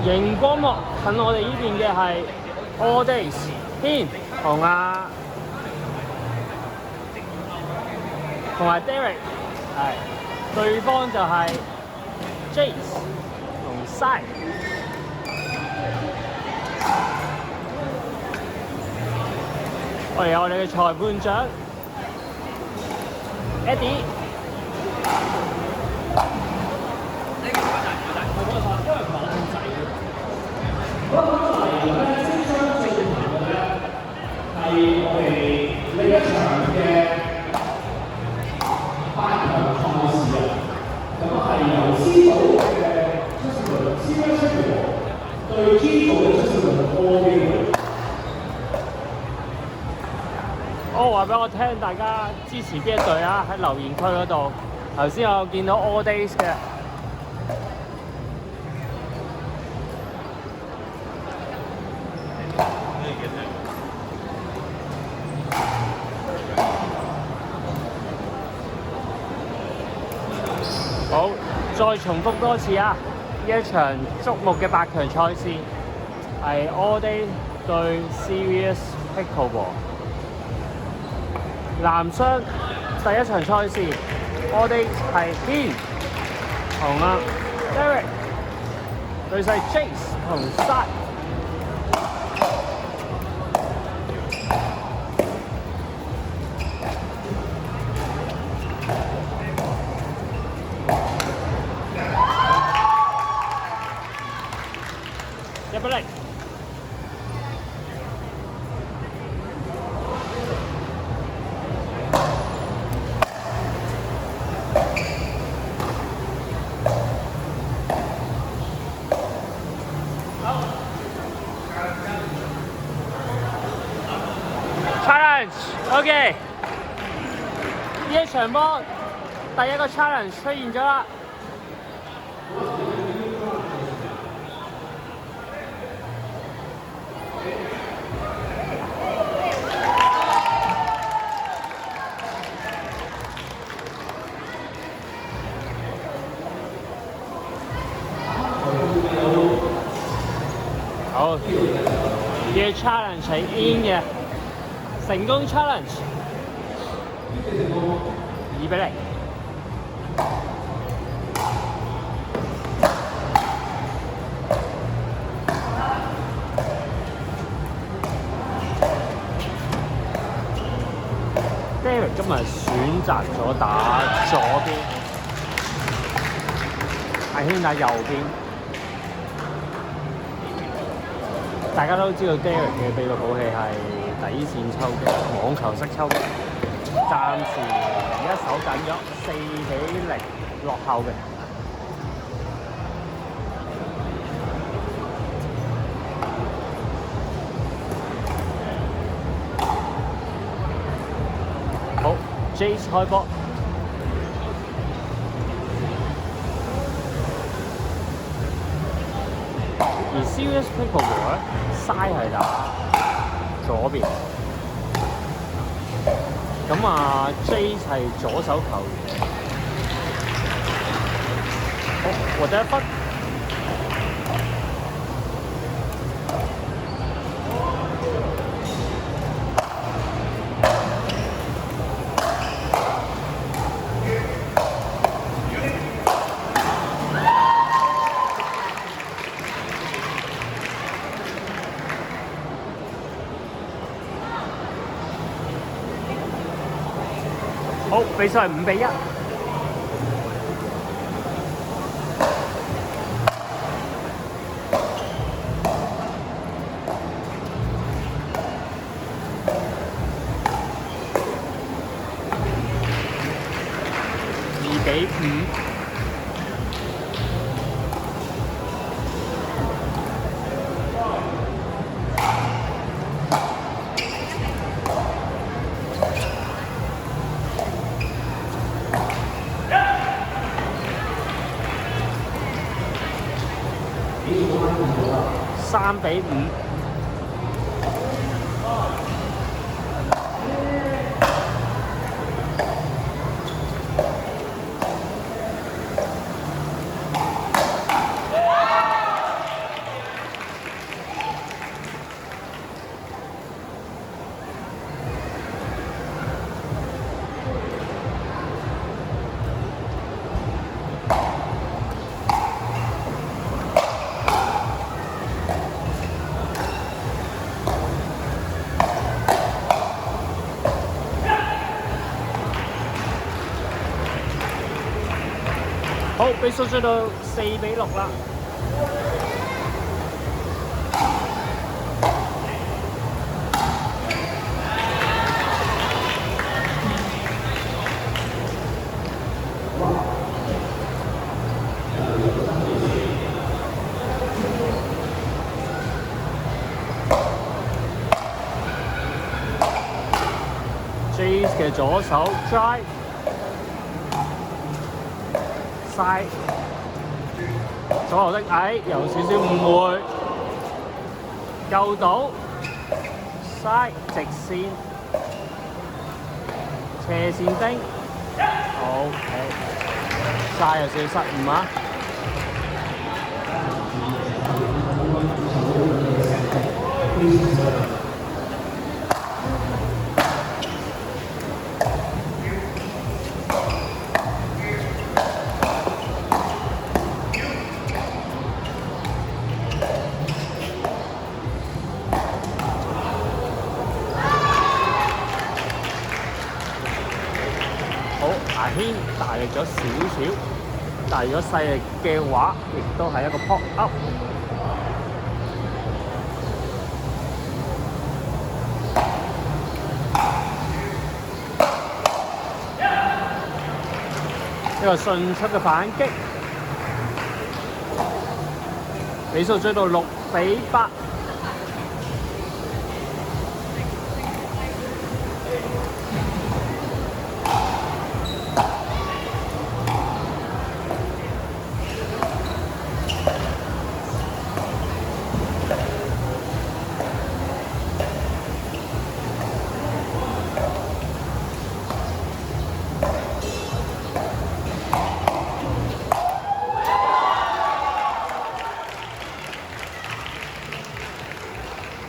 熒光幕近我哋呢邊嘅係 All Days 軒同埋 Derek， 係對方就係 Jace 同 Sai。我哋有我哋嘅裁判長 Eddie。係我哋呢一場嘅8強賽事啊，咁係由 C 組嘅出線輪 C1 出線對 G 組嘅出線輪多啲。話俾我聽，大家支持邊一隊啊？喺留言區嗰度，頭先我見到 All Days 嘅。好，再重複多次啊！呢一場矚目嘅8強賽事係 All Day 對 Serious Pickleball。男雙第一場賽事 All Day 係軒同Derek 對勢 Jace 同 Sai。1-0。Challenge，OK，呢一場波第一個 challenge 出現咗啦。好，呢個 challenge 係 in 嘅。成功 challenge 2-0。Derek 今日選擇咗打左邊，阿軒打右邊。大家都知道 Derek 嘅秘密武器係底線抽擊、網球式抽擊，暫時而家守緊咗4-0落後嘅。好 ，Jace 開波。而 Serious Pickleball 咧，Sai 係打左邊，咁Jace 係左手球員。好，獲得1分。好，比賽係5-1。2-5。3-5。好，比數追到4-6啦。Jace 嘅左手 drive side 左右的矮有少少誤會，救到 side 直線斜線丁 ，OK side 有少少失誤啊。牙軒大力咗少少，但係如果細力嘅話，亦都係一個 pop up。一個迅速嘅反擊，比數追到6-8。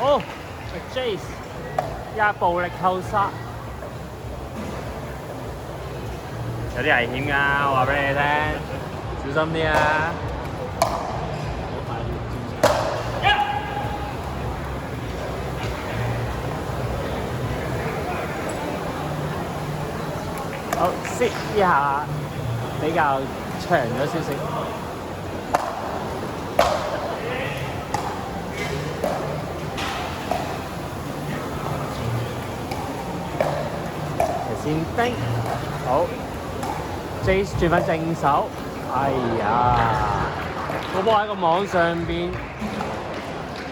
好 ，Jace 一暴力扣殺，有啲危險㗎，我話俾你聽，小心啲啊！好 ，sit 一下比較長咗少少。線丁好 ，Jace 轉翻正手，哎呀，個波喺個網上邊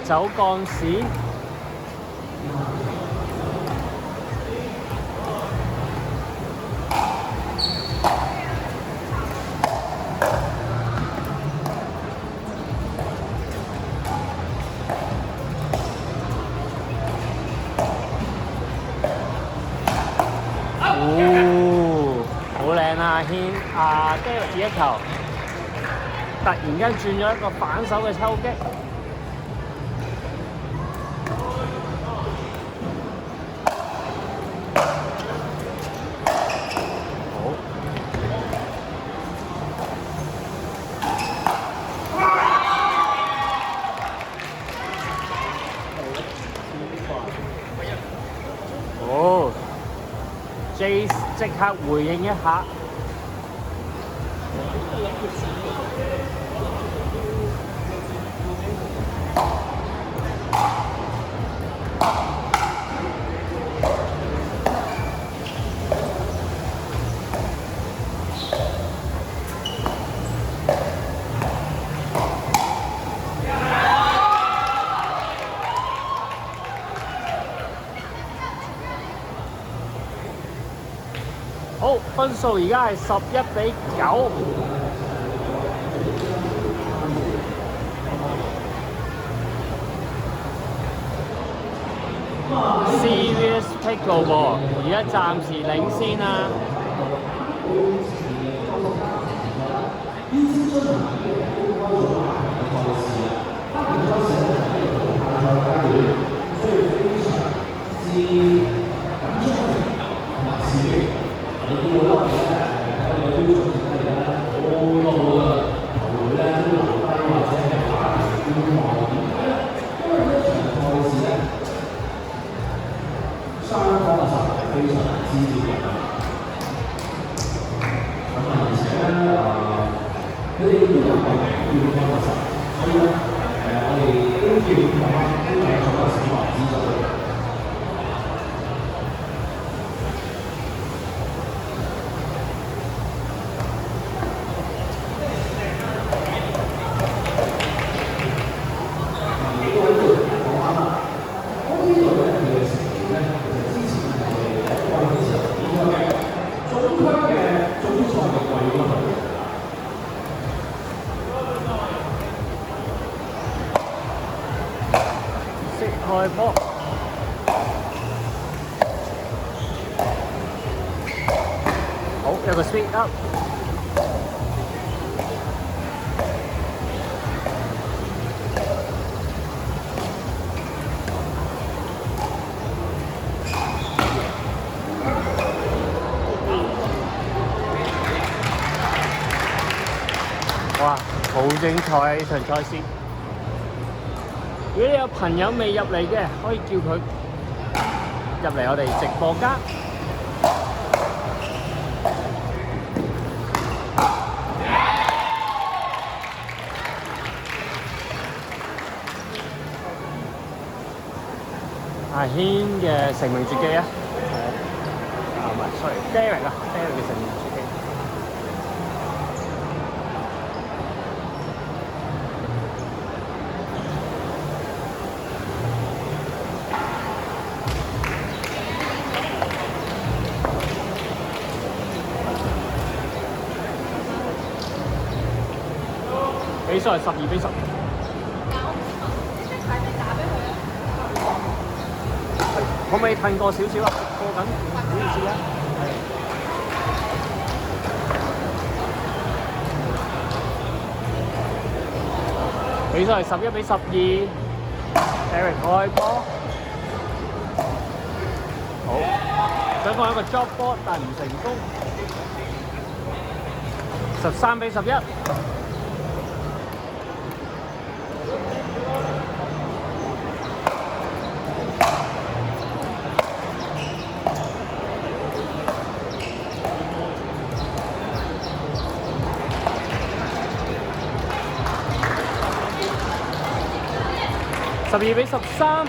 走鋼線，好靚啊！軒Derek 自己球，突然間轉咗一個反手嘅抽擊，好，Jace 即刻回應一下。好，分數而家係11-9。Serious Pickleball 而家暫時領先啦。佢哋都有係要個確實，所以咧我哋都要咁樣都係做個小孩子咗。開波，好有個 sweep up，哇，好精彩呢場賽事！如果你有朋友未入嚟嘅，可以叫佢入嚟我哋直播間。阿軒嘅成名絕技啊！唔係 ，sorry，Derek 啊，Derek 嘅成名絕技。比賽係12-10。可唔可以褪過少少啊？過緊，唔好意思啊。比賽係11-12。Eric 開波，好，想放一個 drop ball，但唔成功。13-11。12-13。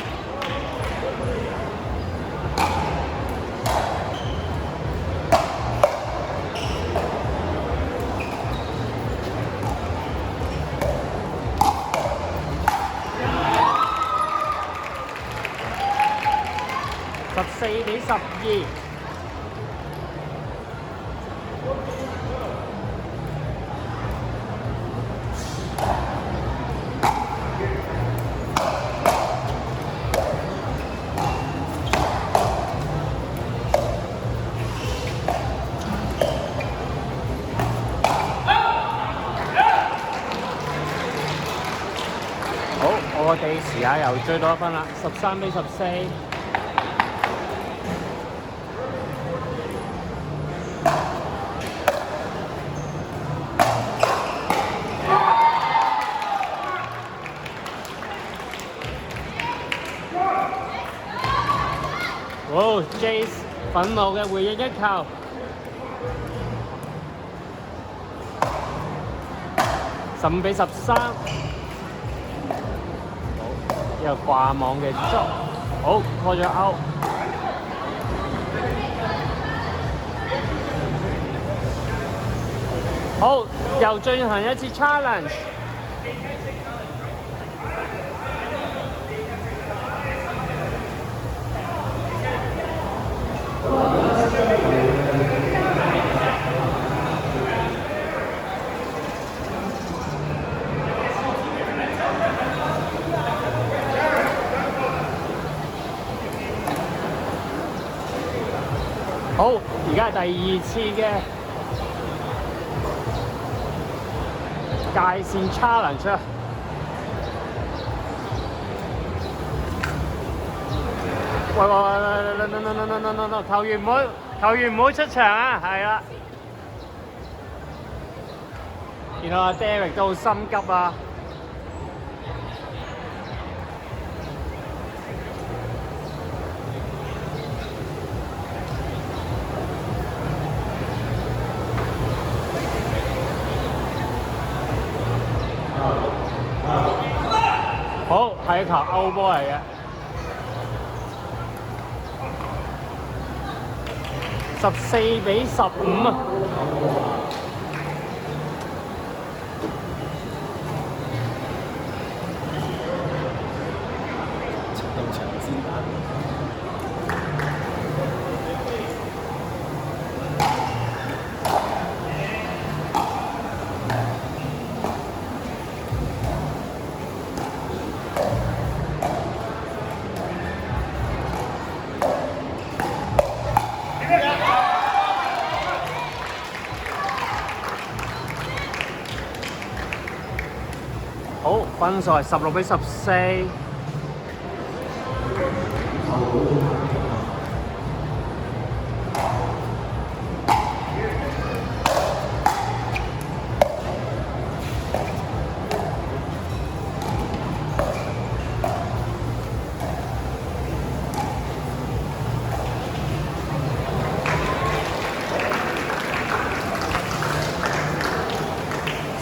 14-12。我哋時下又追多一分啦，13-14。哦 ，Jace 憤怒嘅回應一球。15-13。一個掛網嘅捉，好 call 咗 out。好，又進行一次 challenge。好，而家係第2次嘅界線 challenge 啊！喂，球員唔好出場啊！係啦，然後阿 Derek 都好心急啊！係一球歐波嚟嘅。14-15啊！好，分數係16-14。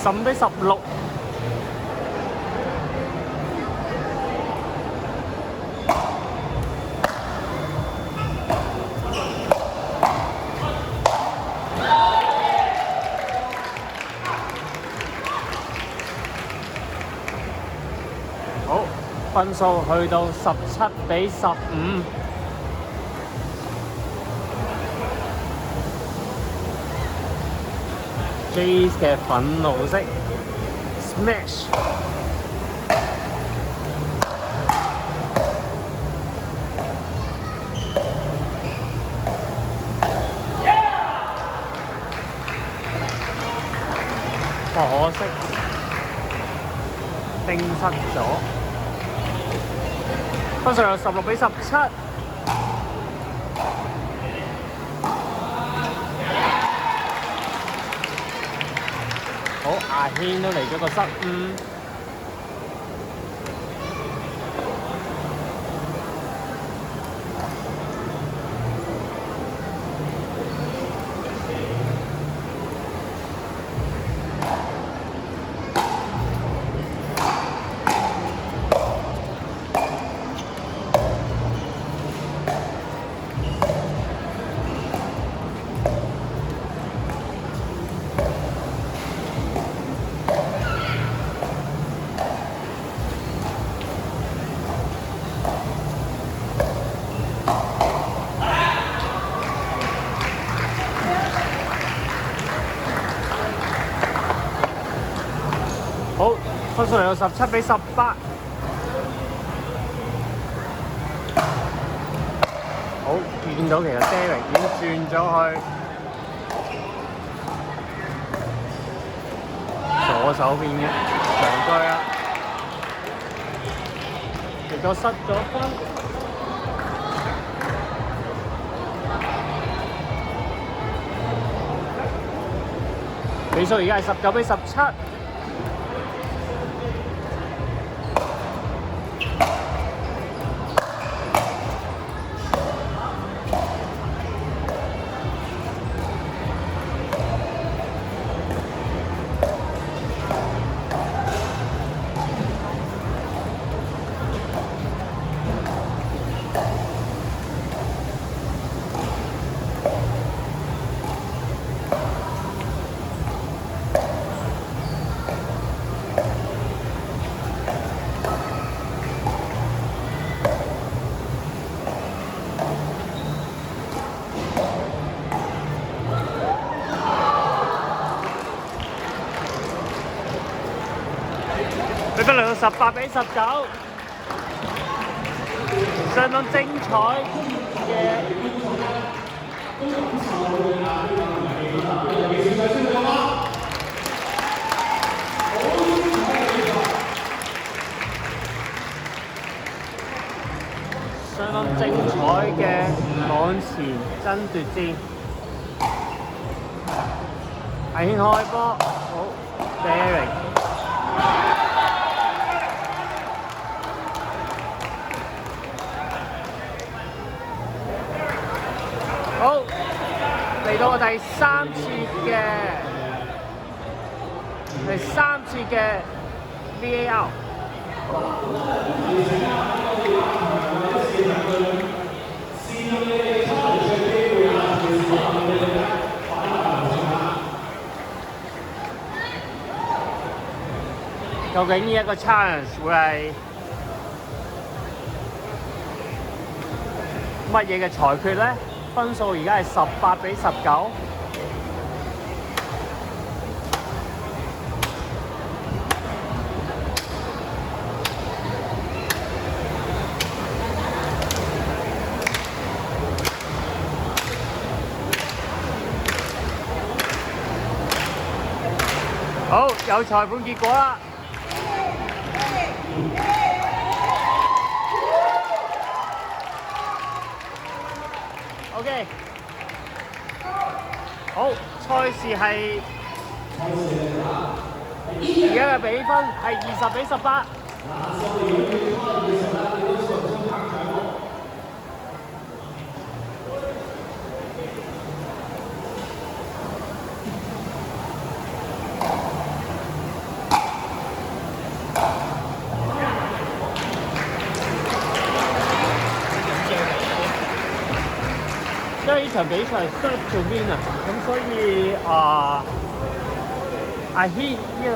15-16。好，分數去到17-15。Jays 嘅憤怒式 smash。可惜冰失咗，分數有16-17。好，阿軒都嚟咗個失誤。好，分數嚟到17-18。好，見到其實 Derek 已經轉咗去左手邊嘅長居啦，結果失咗分。比數而家係19-17。比分嚟到18-19，相當精彩嘅網前爭奪戰。阿軒開波，好 Derek。好，嚟到我第三次嘅VAR。究竟呢一個 challenge 會係乜嘢嘅裁決咧？分數而家係18-19。好，有裁判結果啦。OK， 好，賽事係而家嘅比分係20-18。因為呢場比賽係 serve to win 啊，咁所以阿軒呢度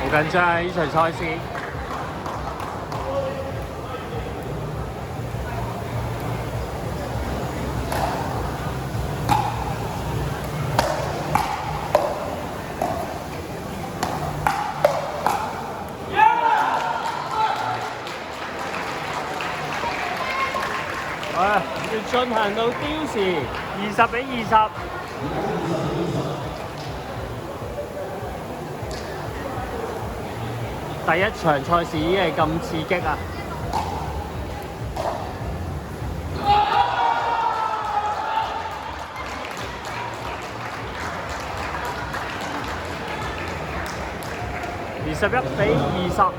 好緊張啊！呢場賽事。要進行到刁時，20-20。第一場賽事已經係咁刺激啊！21-20，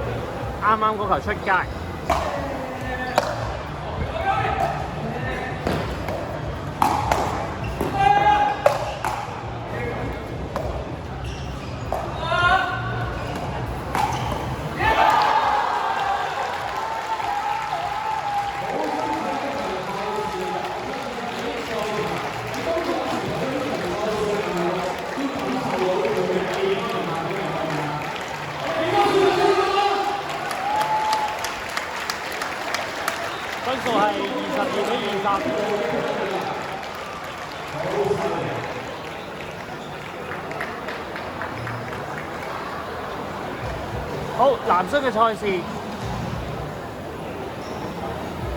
啱啱嗰球出界。分數係22-20。好，男雙嘅賽事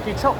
結束。